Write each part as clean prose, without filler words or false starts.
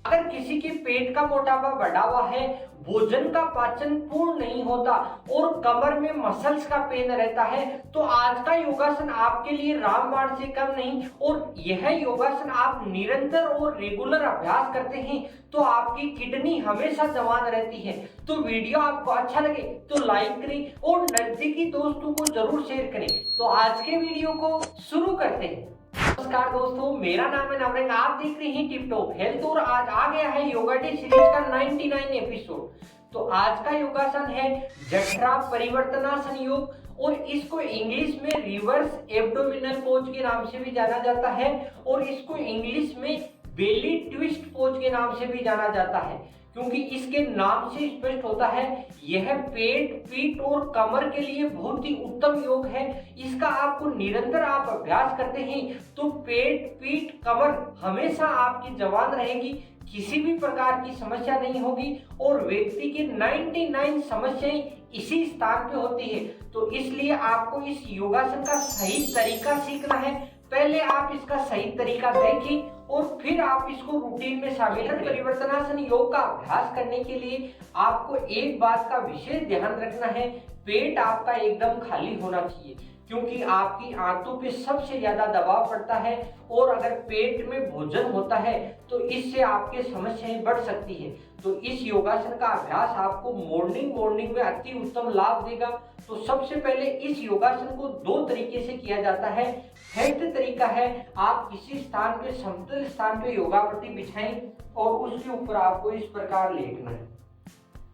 अगर किसी के पेट का मोटापा बढ़ा हुआ है, भोजन का पाचन पूर्ण नहीं होता और कमर में मसल्स का पेन रहता है, तो आज का योगासन आपके लिए रामबाण से कम नहीं। और यह योगासन आप निरंतर और रेगुलर अभ्यास करते हैं तो आपकी किडनी हमेशा जवान रहती है। तो वीडियो आपको अच्छा लगे तो लाइक करें और नजदीकी दोस्तों को जरूर शेयर करें। तो आज के वीडियो को शुरू करते हैं। नमस्कार दोस्तों, मेरा नाम है नवरंग, आप देख रहे हैं टिप टॉप हेल्थ और आज आ गया है योगा डे सीरीज का 99 एपिसोड। तो आज का योगासन है जठरा परिवर्तनासन योग और इसको इंग्लिश में रिवर्स एब्डोमिनल पोज के नाम से भी जाना जाता है और इसको इंग्लिश में बेली ट्विस्ट पोज के नाम से भी जाना जाता है, क्योंकि इसके नाम से स्पष्ट होता है यह पेट, पीठ और कमर के लिए बहुत ही उत्तम योग है। इसका आपको निरंतर आप अभ्यास करते हैं तो पेट, पीठ, कमर हमेशा आपकी जवान रहेगी, किसी भी प्रकार की समस्या नहीं होगी और व्यक्ति की 99 समस्याएं इसी स्थान पे होती है। तो इसलिए आपको इस योगासन का सही तरीका सीखना है। पहले आप इसका सही तरीका देखें और फिर आप इसको रूटीन में शामिल करें। परिवर्तनासन योग का अभ्यास करने के लिए आपको एक बात का विशेष ध्यान रखना है, पेट आपका एकदम खाली होना चाहिए, क्योंकि आपकी आंतों पे सबसे ज्यादा दबाव पड़ता है और अगर पेट में भोजन होता है तो इससे आपके समस्याएं बढ़ सकती है। तो इस योगासन का अभ्यास आपको मॉर्निंग में अति उत्तम लाभ देगा। तो सबसे पहले इस योगासन को दो तरीके से किया जाता है। पहला तरीका है आप किसी स्थान पे, समतल स्थान पे योगा पट्टी बिछाएं और उसके ऊपर आपको इस प्रकार लेटना है।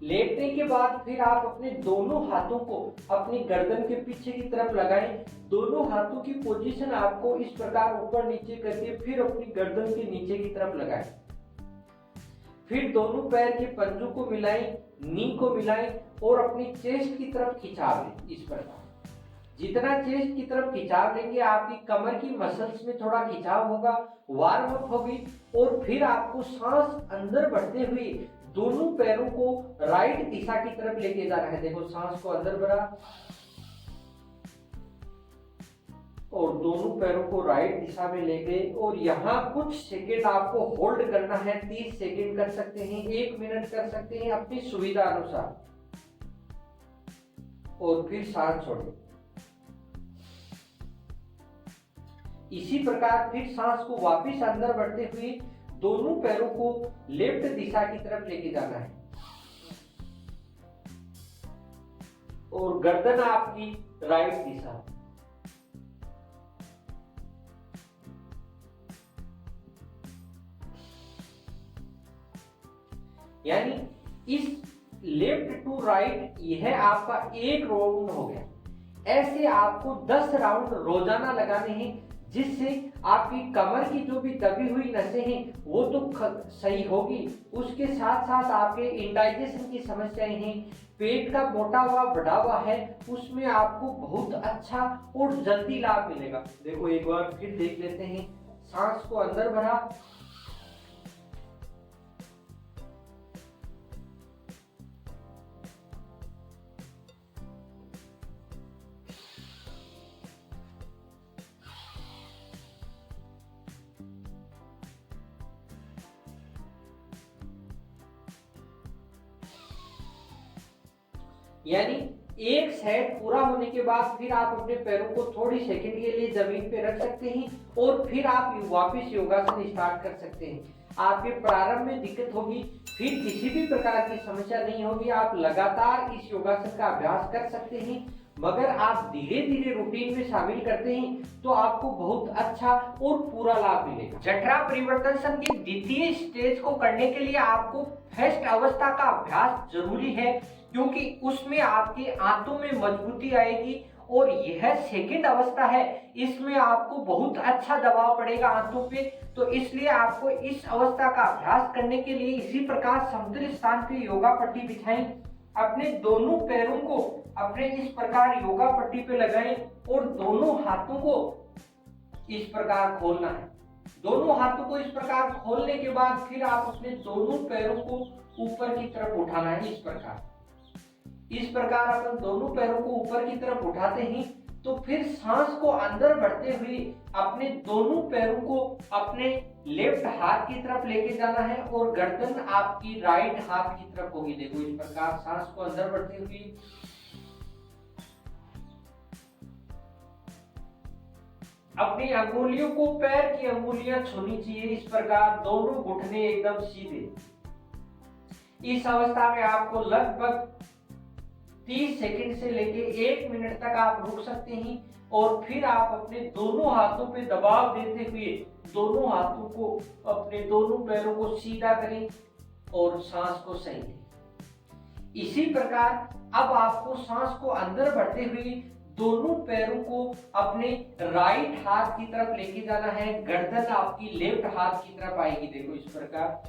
लेटने के बाद फिर आप अपने दोनों हाथों को अपनी गर्दन के पीछे की तरफ लगाएं। दोनों हाथों की पोजीशन आपको इस प्रकार ऊपर नीचे करके फिर अपनी गर्दन के नीचे की तरफ लगाएं। फिर दोनों पैर के पंजों को मिलाएं, नी को मिलाएं और अपनी चेस्ट की तरफ खिंचाव लें। इस प्रकार जितना चेस्ट की तरफ खिंचाव लेंगे आपकी कमर की मसल्स में थोड़ा खिंचाव होगा, वार्म अप होगी और फिर आपको सांस अंदर बढ़ते हुए दोनों पैरों को राइट दिशा की तरफ लेके जाना है। देखो, सांस को अंदर भरा और दोनों पैरों को राइट दिशा में ले गए और यहाँ कुछ सेकेंड आपको होल्ड करना है। 30 सेकेंड कर सकते हैं, 1 मिनट कर सकते हैं अपनी सुविधा अनुसार और फिर सांस छोड़ें। इसी प्रकार फिर सांस को वापस अंदर बढ़ते हुए दोनों पैरों को लेफ्ट दिशा की तरफ लेके जाना है और गर्दन आपकी राइट दिशा। यानी इस लेफ्ट टू राइट यह आपका एक राउंड हो गया। ऐसे आपको 10 राउंड रोजाना लगाने हैं, जिससे आपकी कमर की जो भी दबी हुई नसें हैं वो तो सही होगी, उसके साथ साथ आपके इंडाइजेशन की समस्याएं हैं, पेट का मोटा हुआ बढ़ा हुआ है, उसमें आपको बहुत अच्छा और जल्दी लाभ मिलेगा। देखो, एक बार फिर देख लेते हैं। सांस को अंदर भरा, यानी एक सेट पूरा होने के बाद फिर आप अपने पैरों को थोड़ी सेकंड के लिए जमीन पे रख सकते हैं और फिर आप वापस योगासन स्टार्ट कर सकते हैं। आपके प्रारंभ में दिक्कत होगी, फिर किसी भी प्रकार की समस्या नहीं होगी। आप लगातार इस योगासन का अभ्यास कर सकते हैं, मगर आप धीरे धीरे रूटीन में शामिल करते हैं तो आपको बहुत अच्छा और पूरा लाभ मिलेगा। जठरा परिवर्तनासन के द्वितीय स्टेज को करने के लिए आपको फर्स्ट अवस्था का अभ्यास जरूरी है, क्योंकि उसमें आपके आंतों में मजबूती आएगी और यह सेकंड अवस्था है, इसमें आपको बहुत अच्छा दबाव पड़ेगा आंतों पे। तो इसलिए आपको इस अवस्था का अभ्यास करने के लिए इसी प्रकार समतल स्थान पे योगा पट्टी बिछाएं, अपने दोनों पैरों को अपने इस प्रकार योगा पट्टी पे लगाएं और दोनों हाथों को इस प्रकार खोलना है। दोनों हाथों को इस प्रकार खोलने के बाद फिर आप अपने दोनों पैरों को ऊपर की तरफ उठाना है। इस प्रकार अपन दोनों पैरों को ऊपर की तरफ उठाते हैं तो फिर सांस को अंदर बढ़ते हुए अपने दोनों पैरों को अपने लेफ्ट हाथ की तरफ लेके जाना है और गर्दन आपकी राइट हाथ की तरफ होगी। देखो इस प्रकार सांस को अंदर बढ़ते हुए अपनी अंगुलियों को पैर की अंगुलियां छूनी चाहिए। इस प्रकार दोनों घुटने एकदम सीधे। इस अवस्था में आपको लगभग 30 सेकंड से लेके 1 मिनट तक आप रुक सकते हैं और फिर आप अपने दोनों हाथों पे दबाव देते हुए दोनों हाथों को अपने दोनों पैरों को सीधा करें और सांस को सही लें। इसी प्रकार अब आपको सांस को अंदर बढ़ते हुए दोनों पैरों को अपने राइट हाथ की तरफ लेके जाना है। गर्दन आपकी लेफ्ट हाथ की तरफ आएगी। देखो इस प्रकार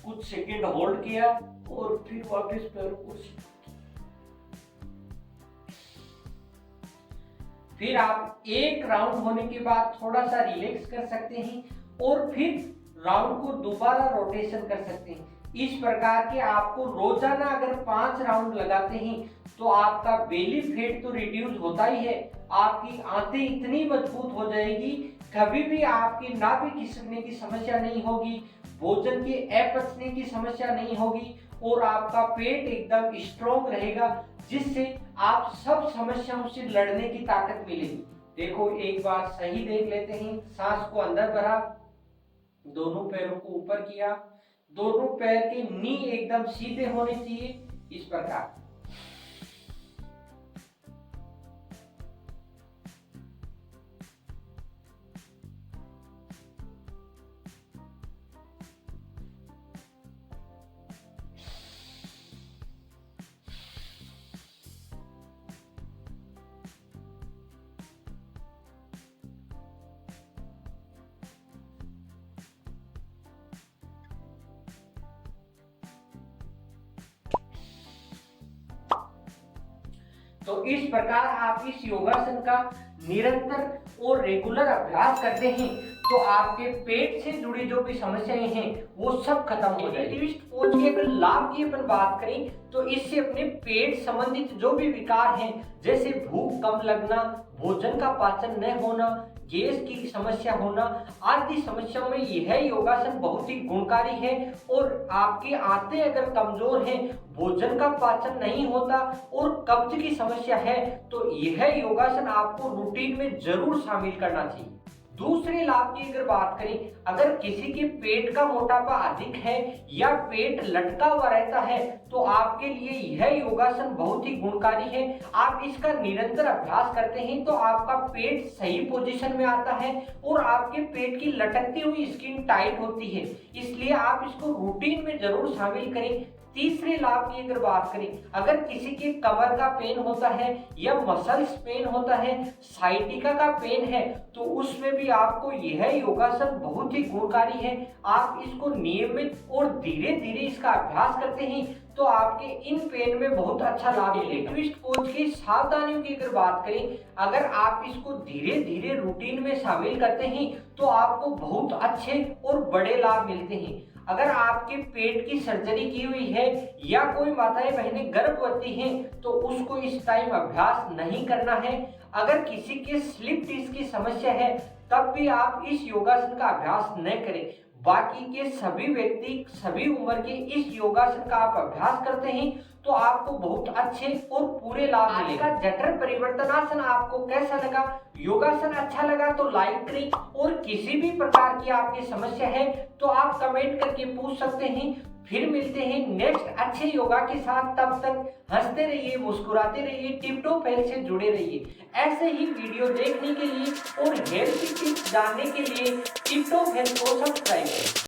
कुछ सेकंड होल्ड किया और फिर वापस पैरों को फिर आप एक राउंड होने के बाद थोड़ा सा रिलैक्स कर सकते हैं और फिर राउंड को दोबारा रोटेशन कर सकते हैं। इस प्रकार के आपको रोजाना अगर 5 राउंड लगाते हैं तो आपका बेली फैट तो रिड्यूस होता ही है, आपकी आंतें इतनी मजबूत हो जाएगी, कभी भी आपकी नाभि खिसकने की समस्या नहीं होगी, भोजन के अपचने की समस्या नहीं होगी और आपका पेट एकदम स्ट्रॉन्ग रहेगा, जिससे आप सब समस्याओं से लड़ने की ताकत मिलेगी। देखो एक बार सही देख लेते हैं। सांस को अंदर भरा, दोनों पैरों को ऊपर किया, दोनों पैर के नी एकदम सीधे होने चाहिए। इस प्रकार तो इस प्रकार आप इस योगासन का निरंतर और रेगुलर अभ्यास करते हैं तो आपके पेट से जुड़ी जो भी समस्याएं हैं वो सब खत्म हो जाएगी। ट्विस्ट पोज के अगर लाभ की अपन बात करें तो इससे अपने पेट संबंधित जो भी विकार हैं, जैसे भूख कम लगना, भोजन का पाचन न होना, गैस की समस्या होना आदि समस्याओं में यह योगासन बहुत ही गुणकारी है। और आपकी आंतें अगर कमजोर हैं, भोजन का पाचन नहीं होता और कब्ज की समस्या है तो यह योगासन आपको रूटीन में जरूर शामिल करना चाहिए। दूसरे लाभ की अगर बात करें, अगर किसी के पेट का मोटापा अधिक है या पेट लटका हुआ रहता है तो आपके लिए यह योगासन बहुत ही गुणकारी है। आप इसका निरंतर अभ्यास करते हैं तो आपका पेट सही पोजीशन में आता है और आपके पेट की लटकती हुई स्किन टाइट होती है, इसलिए आप इसको रूटीन में जरूर शामिल करें। तीसरे लाभ की अगर बात करें, अगर किसी के कमर का पेन होता है या मसल्स पेन होता है, साइटिका का पेन है तो उसमें भी आपको यह योगासन बहुत ही गुणकारी है। आप इसको नियमित और धीरे धीरे इसका अभ्यास करते हैं तो आपके इन पेन में बहुत अच्छा लाभ मिलेगा। ट्विस्ट पोज की सावधानियों की अगर बात करें, अगर आप इसको धीरे धीरे रूटीन में शामिल करते हैं तो आपको बहुत अच्छे और बड़े लाभ मिलते हैं। अगर आपके पेट की सर्जरी की हुई है या कोई माताएं बहनें गर्भवती हैं तो उसको इस टाइम अभ्यास नहीं करना है। अगर किसी के स्लिप डिस्क की समस्या है तब भी आप इस योगासन का अभ्यास न करें। बाकी के सभी व्यक्ति सभी उम्र के इस योगासन का आप अभ्यास करते हैं तो आपको बहुत अच्छे और पूरे लाभ मिलेगा। जठर परिवर्तनासन आपको कैसा लगा? योगासन अच्छा लगा तो लाइक करें और किसी भी प्रकार की आपकी समस्या है तो आप कमेंट करके पूछ सकते हैं। फिर मिलते हैं नेक्स्ट अच्छे योगा के साथ। तब तक हंसते रहिए, मुस्कुराते रहिए, टिप टॉप हेल्थ से जुड़े रहिए। ऐसे ही वीडियो देखने के लिए और हेल्थ टिप्स जानने के लिए टिप टॉप हेल्थ को सब्सक्राइब करें।